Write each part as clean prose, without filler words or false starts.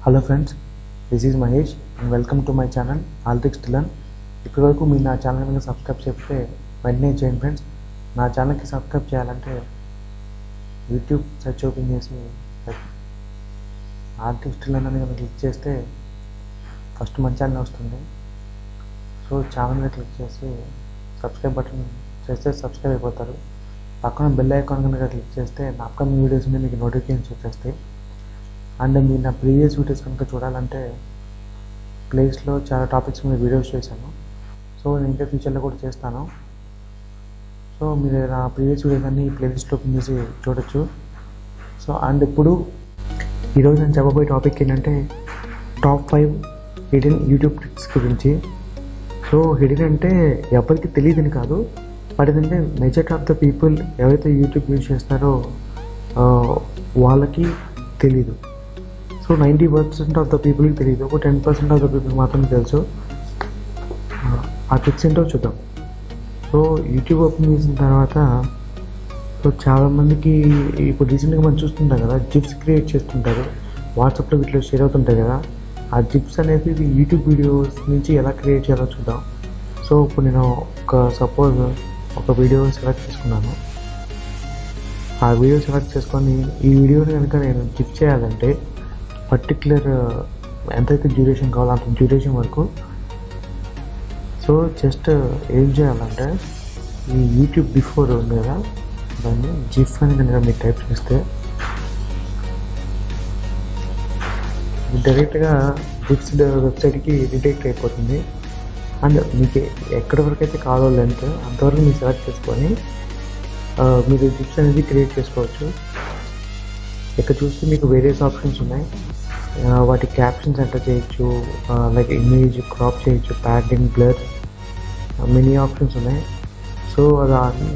Hello friends, this is Mahesh and welcome to my channel all tricks to learn. ఇప్పటి వరకు మీరు నా channel కనుక సబ్స్క్రైబ్ చేస్తే వెంటనే చేయండి ఫ్రెండ్స్. నా ఛానల్కి సబ్స్క్రైబ్ చేయాలంటే యూట్యూబ్ సెర్చ్ ఓపెన్ చేసి ఆల్ ట్రిక్స్ టు లెర్న్ అని కనుక క్లిక్ చేస్తే ఫస్ట్ మన ఛానల్ వస్తుంది. సో ఛానల్ మీద క్లిక్ చేసి సబ్స్క్రైబ్ బటన్ చేస్తే సబ్స్క్రైబ్ అయిపోతారు. పక్కన బెల్ ఐకాన్ కనుక క్లిక్ చేస్తే నా అప్కమింగ్ వీడియోస్ మీద మీకు నోటిఫికేషన్స్ వచ్చేస్తాయి. అండ్ మీరు నా ప్రీవియస్ వీడియోస్ కనుక చూడాలంటే ప్లేస్లో చాలా టాపిక్స్ మీద వీడియోస్ చేశాను. సో నేను ఇంకా ఫ్యూచర్లో కూడా చేస్తాను. సో మీరు నా ప్రీవియస్ వీడియోస్ అన్ని ప్లేలిస్ట్ ఓపెన్ చేసి చూడొచ్చు. సో అండ్ ఇప్పుడు ఈరోజు నేను చెప్పబోయే టాపిక్ ఏంటంటే టాప్ 5 హిడెన్ యూట్యూబ్ ట్రిక్స్ గురించి. సో హిడెన్ అంటే ఎవరికి తెలియదని కాదు, బట్ ఏంటంటే మెజారిటీ ఆఫ్ ద పీపుల్ ఎవరైతే యూట్యూబ్ యూజ్ చేస్తారో వాళ్ళకి తెలీదు. సో 90% ఆఫ్ ద పీపుల్కి తెలియదు, ఒక 10% ఆఫ్ ద పీపుల్ మాత్రం తెలుసు. ఆ ట్రిక్స్ ఏంటో చూద్దాం. సో యూట్యూబ్ ఓపెన్ చేసిన తర్వాత సో చాలామందికి ఇప్పుడు రీసెంట్గా మనం చూస్తుంటాం కదా, జిప్స్ క్రియేట్ చేస్తుంటారు, వాట్సాప్లో వీటిలో షేర్ అవుతుంటాయి కదా. ఆ జిప్స్ అనేది యూట్యూబ్ వీడియోస్ నుంచి ఎలా క్రియేట్ చేయాలో చూద్దాం. సో ఇప్పుడు నేను సపోజ్ ఒక వీడియో సెలెక్ట్ చేసుకున్నాను. ఆ వీడియో సెలెక్ట్ చేసుకొని ఈ వీడియోని కనుక నేను జిప్ చేయాలంటే పర్టిక్యులర్ ఎంతైతే డ్యూరేషన్ కావాలో అంత డ్యూరేషన్ వరకు. సో జస్ట్ ఏం చేయాలంటే ఈ యూట్యూబ్ బిఫోర్ ఉంది కదా, దాన్ని జిఫ్ అని కనుక మీరు టైప్ చేస్తే డైరెక్ట్గా జిప్స్ వెబ్సైట్కి రిడైరెక్ట్ అయిపోతుంది. అండ్ మీకు ఎక్కడి వరకు అయితే కావాలో లెంత్ అంతవరకు మీరు సెలెక్ట్ చేసుకొని మీరు జిప్స్ అనేది క్రియేట్ చేసుకోవచ్చు. ఇక్కడ చూస్తే మీకు వేరియస్ ఆప్షన్స్ ఉన్నాయి. వాటి క్యాప్షన్స్ ఎంటర్ చేయొచ్చు, లైక్ ఇమేజ్ క్రాప్ చేయొచ్చు, ప్యాడింగ్, బ్లర్, మెనీ ఆప్షన్స్ ఉన్నాయి. సో అది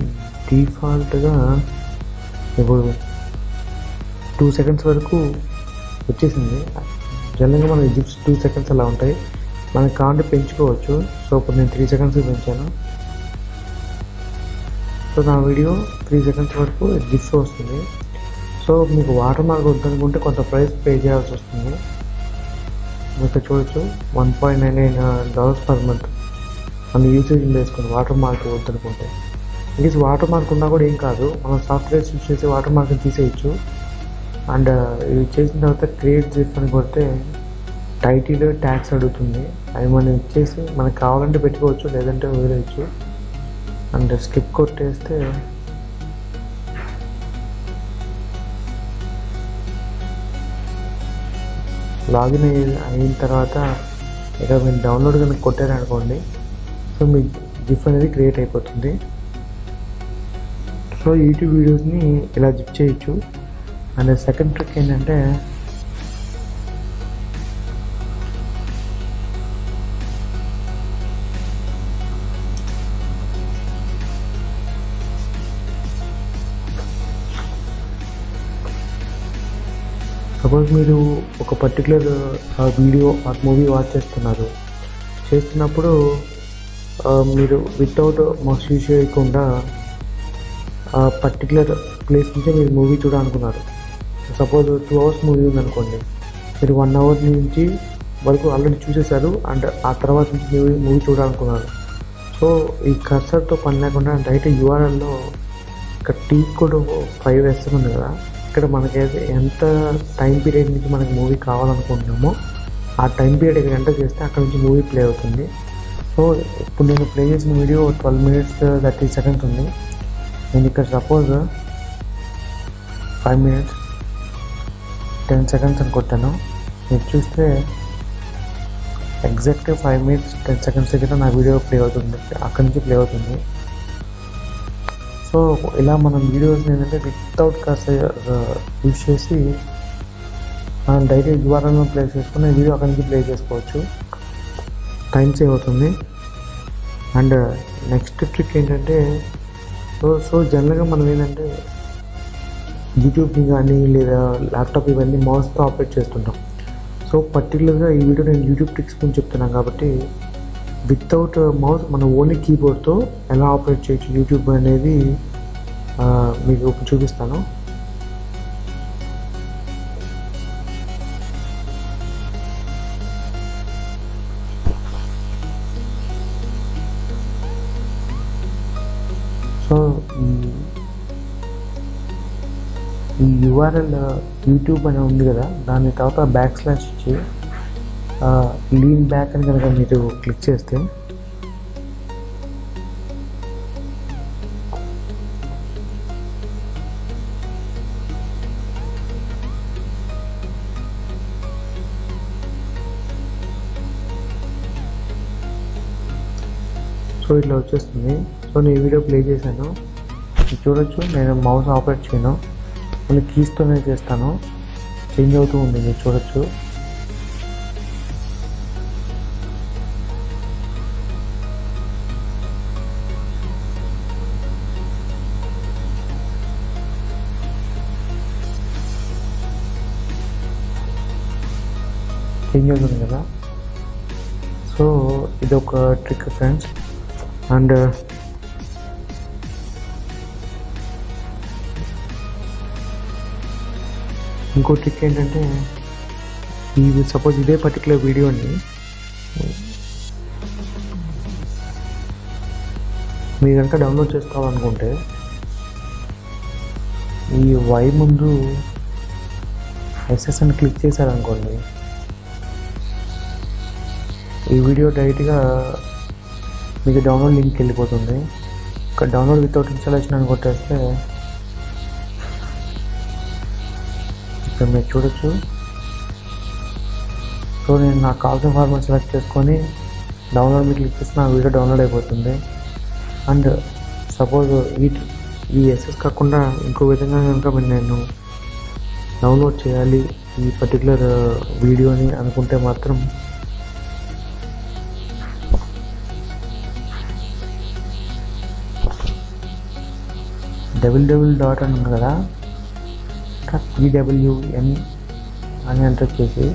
డిఫాల్ట్గా ఇప్పుడు 2 seconds వరకు వచ్చేసింది. జనరల్గా మన జిప్స్ 2 seconds అలా ఉంటాయి, మనకి కావాలంటే పెంచుకోవచ్చు. సో ఇప్పుడు నేను 3 seconds పెంచాను. సో నా వీడియో 3 seconds వరకు జిప్స్ వస్తుంది. సో మీకు వాటర్ మార్క్ వద్దనుకుంటే కొంత ప్రైస్ పే చేయాల్సి వస్తుంది. మీకు చూడొచ్చు $1.99 per month మన యూసేజ్ వేసుకుని వాటర్ మార్క్ వద్దనుకుంటే. ఇంకేసి వాటర్ మార్క్ ఉన్నా కూడా ఏం కాదు, మనం సాఫ్ట్వేర్ యూజ్ చేసి వాటర్ మార్క్ని తీసేయచ్చు. అండ్ ఇవి చేసిన తర్వాత క్రియేట్ జిప్ అని కొడితే టైటిల్, ట్యాగ్స్ అడుగుతుంది. అవి మనం ఇచ్చేసి మనకు కావాలంటే పెట్టుకోవచ్చు, లేదంటే వదిలేయచ్చు. అండ్ స్కిప్ కొట్టేస్తే లాగిన్ అయిన తర్వాత ఇక మీరు డౌన్లోడ్ కనుక కొట్టారనుకోండి, సో మీ జిప్ అనేది క్రియేట్ అయిపోతుంది. సో యూట్యూబ్ వీడియోస్ని ఇలా జిప్ చేయొచ్చు. అండ్ సెకండ్ ట్రిక్ ఏంటంటే సపోజ్ మీరు ఒక పర్టికులర్ వీడియో మూవీ వాచ్ చేస్తున్నప్పుడు మీరు వితౌట్ మౌస్ యూజ్ చేయకుండా పర్టికులర్ ప్లేస్ నుంచి మీరు మూవీ చూడాలనుకున్నారు. సపోజ్ 2 hours మూవీ ఉందనుకోండి, మీరు 1 hour నుంచి వరకు ఆల్రెడీ చూసేశారు. అండ్ ఆ తర్వాత నుంచి మూవీ చూడాలనుకున్నారు. సో ఈ కర్సర్తో పని లేకుండా డైరెక్ట్ యూఆర్ఎల్లో ఇక్కడ టీ కోడ్ 5S ఉంది కదా, ఇక్కడ మనకైతే ఎంత టైం పీరియడ్ నుంచి మనకి మూవీ కావాలనుకుంటున్నామో ఆ టైం పీరియడ్ ఇక్కడ ఎంటర్ చేస్తే అక్కడ నుంచి మూవీ ప్లే అవుతుంది. సో ఇప్పుడు నేను ప్లే చేసిన వీడియో 12 minutes 30 seconds ఉంది. నేను ఇక్కడ సపోజ్ 5 minutes 10 seconds అని కొట్టాను. మీరు చూస్తే ఎగ్జాక్ట్ 5 minutes 10 seconds దగ్గర నా వీడియో ప్లే అవుతుంది, అక్కడి నుంచి ప్లే అవుతుంది. సో ఇలా మనం వీడియోస్ ఏంటంటే వితౌట్ కర్సర్ యూజ్ చేసి మనం డైరెక్ట్ యూఆర్ఎల్లో ప్లే చేసుకుని వీడియో అక్కడి నుంచి ప్లే చేసుకోవచ్చు, టైం సేవ్ అవుతుంది. అండ్ నెక్స్ట్ ట్రిక్ ఏంటంటే సో జనరల్గా మనం ఏంటంటే యూట్యూబ్ని కానీ లేదా ల్యాప్టాప్ ఇవన్నీ మౌస్తో ఆపరేట్ చేస్తుంటాం. సో పర్టికులర్గా ఈ వీడియో నేను యూట్యూబ్ ట్రిక్స్ గురించి చెప్తున్నాను కాబట్టి వితౌట్ మౌస్ మన ఓన్లీ కీబోర్డ్తో ఎలా ఆపరేట్ చేయొచ్చు యూట్యూబ్ అనేది మీకు చూపిస్తాను. సో ఈ యూఆర్ఎల్ యూట్యూబ్ అని ఉంది కదా, దాని తర్వాత / ఇచ్చి లీన్ బ్యాక్ అని కనుక మీరు క్లిక్ చేస్తే సో ఇట్లా వచ్చేస్తుంది. సో నేను వీడియో ప్లే చేశాను, చూడొచ్చు. నేను మౌస్ ఆపరేట్ చేయను, మళ్ళీ కీస్తోనే చేస్తాను. చేంజ్ అవుతూ ఉంది, మీరు చూడొచ్చు. చేంజ్ అవుతుంది కదా. సో ఇది ఒక ట్రిక్ ఫ్రెండ్స్. అండ్ ఇంకో ట్రిక్ ఏంటంటే, ఈ సపోజ్ ఇదే పర్టికులర్ వీడియోని మీరు కనుక డౌన్లోడ్ చేసుకోవాలనుకుంటే ఈ వై ముందు ఎస్ఎస్ అని క్లిక్ చేశారనుకోండి, ఈ వీడియో డైరెక్ట్గా మీకు డౌన్లోడ్ లింక్కి వెళ్ళిపోతుంది. ఇక్కడ డౌన్లోడ్ వితౌట్ ఇన్స్టాలేషన్ అని కొట్టేస్తే ఇక్కడ మీరు చూడొచ్చు. సో నేను నాకు కావాల్సిన ఫార్మాట్ సెలెక్ట్ చేసుకొని డౌన్లోడ్ మీద క్లిక్ చేస్తే నా వీడియో డౌన్లోడ్ అయిపోతుంది. అండ్ సపోజ్ ఈ ఎస్ఎస్ కాకుండా ఇంకో విధంగా కనుక నేను డౌన్లోడ్ చేయాలి ఈ పర్టికులర్ వీడియోని అనుకుంటే మాత్రం www అని ఉంది కదా, PWN అని ఎంటర్ చేసి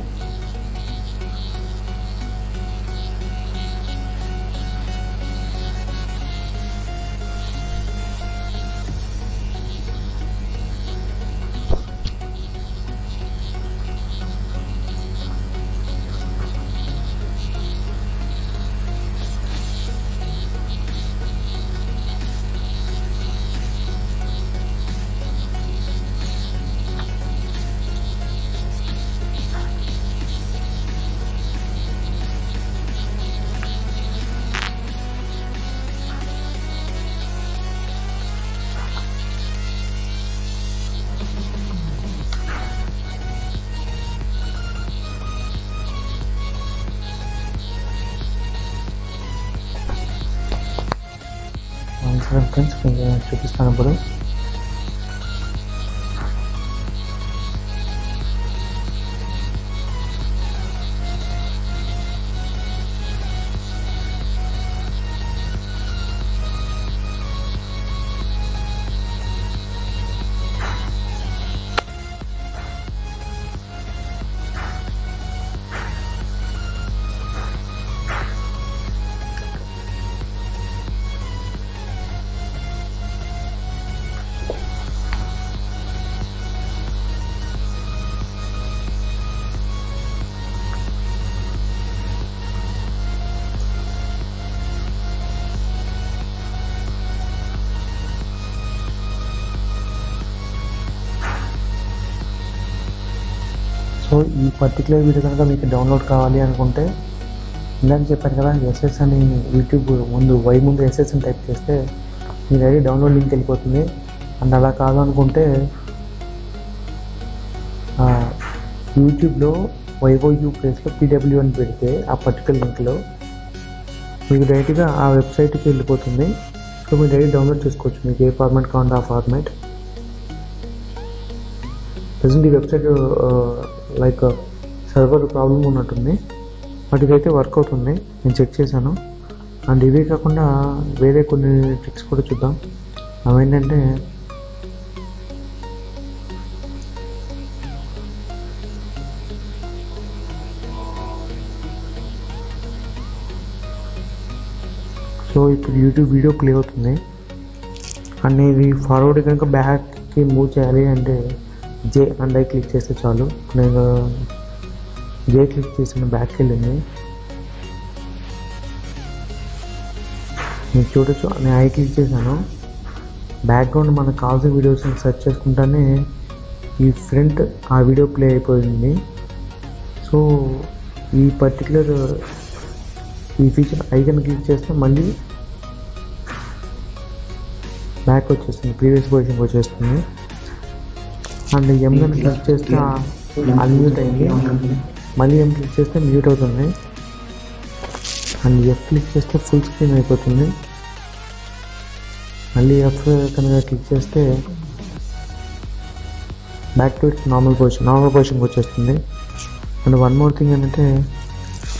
ఫ్రెండ్స్ చూపిస్తాను ఇప్పుడు. సో ఈ పర్టికులర్ వీడియో కనుక మీకు డౌన్లోడ్ కావాలి అనుకుంటే, ఇందాక చెప్పాను కదా ఎస్ఎస్ అని యూట్యూబ్ ముందు ముందు ఎస్ఎస్ అని టైప్ చేస్తే మీరు ఐడి డౌన్లోడ్ లింక్ వెళ్ళిపోతుంది. అండ్ అలా కాదనుకుంటే యూట్యూబ్లో YOU ప్లేస్లో PW అని పెడితే ఆ పర్టికులర్ లింక్లో మీకు డైరెక్ట్గా ఆ వెబ్సైట్కి వెళ్ళిపోతుంది. సో మీరు డైరెక్ట్ డౌన్లోడ్ చేసుకోవచ్చు, మీకు ఏ ఫార్మాట్ కావాలంటే ఆ ఫార్మాట్. ప్రజెంట్ ఈ వెబ్సైట్ లైక్ సర్వర్ ప్రాబ్లం ఉన్నట్టుంది, బట్ ఇదైతే వర్క్ అవుతుంది, నేను చెక్ చేశాను. అండ్ ఇవే కాకుండా వేరే కొన్ని ట్రిక్స్ కూడా చూద్దాం. అవేంటంటే సో ఇప్పుడు యూట్యూబ్ వీడియో ప్లే అవుతుంది అండ్ ఇది ఫార్వర్డ్ కనుక బ్యాక్కి మూవ్ చేయాలి అంటే జే అండ్ ఐ క్లిక్ చేస్తే చాలు. నేను జే క్లిక్ చేసిన బ్యాక్కి వెళ్ళింది, మీరు చూడొచ్చు. నేను ఐ క్లిక్ చేశాను, బ్యాక్గ్రౌండ్ మనకు కావాల్సిన వీడియోస్ని సెర్చ్ చేసుకుంటానే ఈ ఫ్రంట్ ఆ వీడియో ప్లే అయిపోయింది. సో ఈ పర్టికులర్ ఈ ఫీచర్ ఐకాన్ క్లిక్ చేస్తే మళ్ళీ బ్యాక్ వచ్చేస్తుంది, ప్రీవియస్ పొజిషన్కి వచ్చేస్తుంది. అండ్ ఎం కానీ క్లిక్ చేస్తే అన్మ్యూట్ అయింది, మళ్ళీ ఎం క్లిక్ చేస్తే మ్యూట్ అవుతుంది. అండ్ ఎఫ్ క్లిక్ చేస్తే ఫుల్ స్క్రీన్ అయిపోతుంది. మళ్ళీ ఎఫ్ కనుక క్లిక్ చేస్తే బ్యాక్ టు ఇట్స్ నార్మల్ పొజిషన్కి వచ్చేస్తుంది. అండ్ వన్ మోర్ థింగ్ ఏంటంటే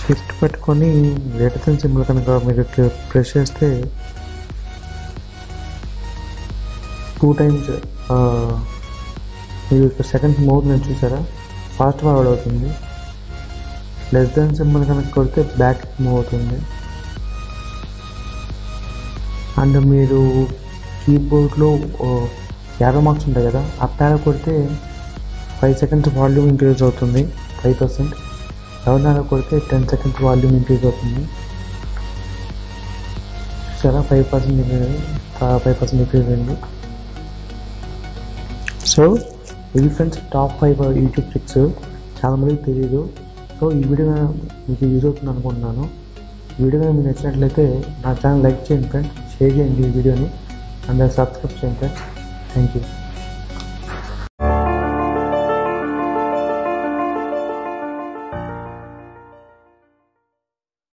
షిఫ్ట్ పెట్టుకొని గ్రేటర్ దెన్ సింబల్ కనుక మీరు ప్రెస్ చేస్తే 2 times మీరు ఇక్కడ సెకండ్స్ మూవ్ నేను చూసారా, ఫాస్ట్ ఫార్వర్డ్ అవుతుంది. లెస్ దెన్ సింబల్ కనుక కొడితే బ్యాక్ మూవ్ అవుతుంది. అండ్ మీరు కీబోర్డ్లో యారో మార్క్స్ ఉంటాయి కదా, అప్ యారో కొడితే 5 seconds వాల్యూమ్ ఇంక్రీజ్ అవుతుంది 5%. డౌన్ యారో కొడితే 10 seconds వాల్యూమ్ ఇంక్రీజ్ అవుతుంది. చాలా 5% ఇంక్రీజ్ అయింది. సో ఇది ఫ్రెండ్స్ టాప్ 5 యూట్యూబ్ ట్రిక్స్, చాలా మందికి తెలియదు. సో ఈ వీడియో మీకు యూజ్ అవుతుంది అనుకుంటున్నాను. ఈ వీడియో మీకు నచ్చినట్లయితే నా ఛానల్ లైక్ చేయండి ఫ్రెండ్స్, షేర్ చేయండి ఈ వీడియోని, అండ్ సబ్స్క్రైబ్ చేయండి ఫ్రెండ్స్. Thank you.